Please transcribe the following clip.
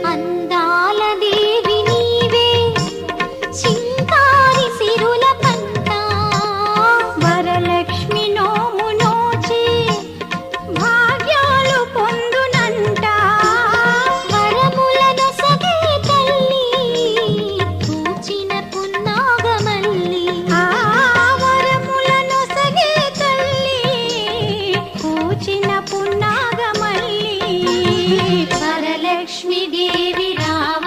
అందాల దేవి నీవే చింకారి సిరుల పంట వరలక్ష్మి నోము నోచి భాగ్యాలు పొందునంట వరములను సగే తల్లి పూచిన పున్నాగమల్లి వరములను సగే తల్లి పూచిన పున్నాగమల్లి వరలక్ష్మి దేవి రావ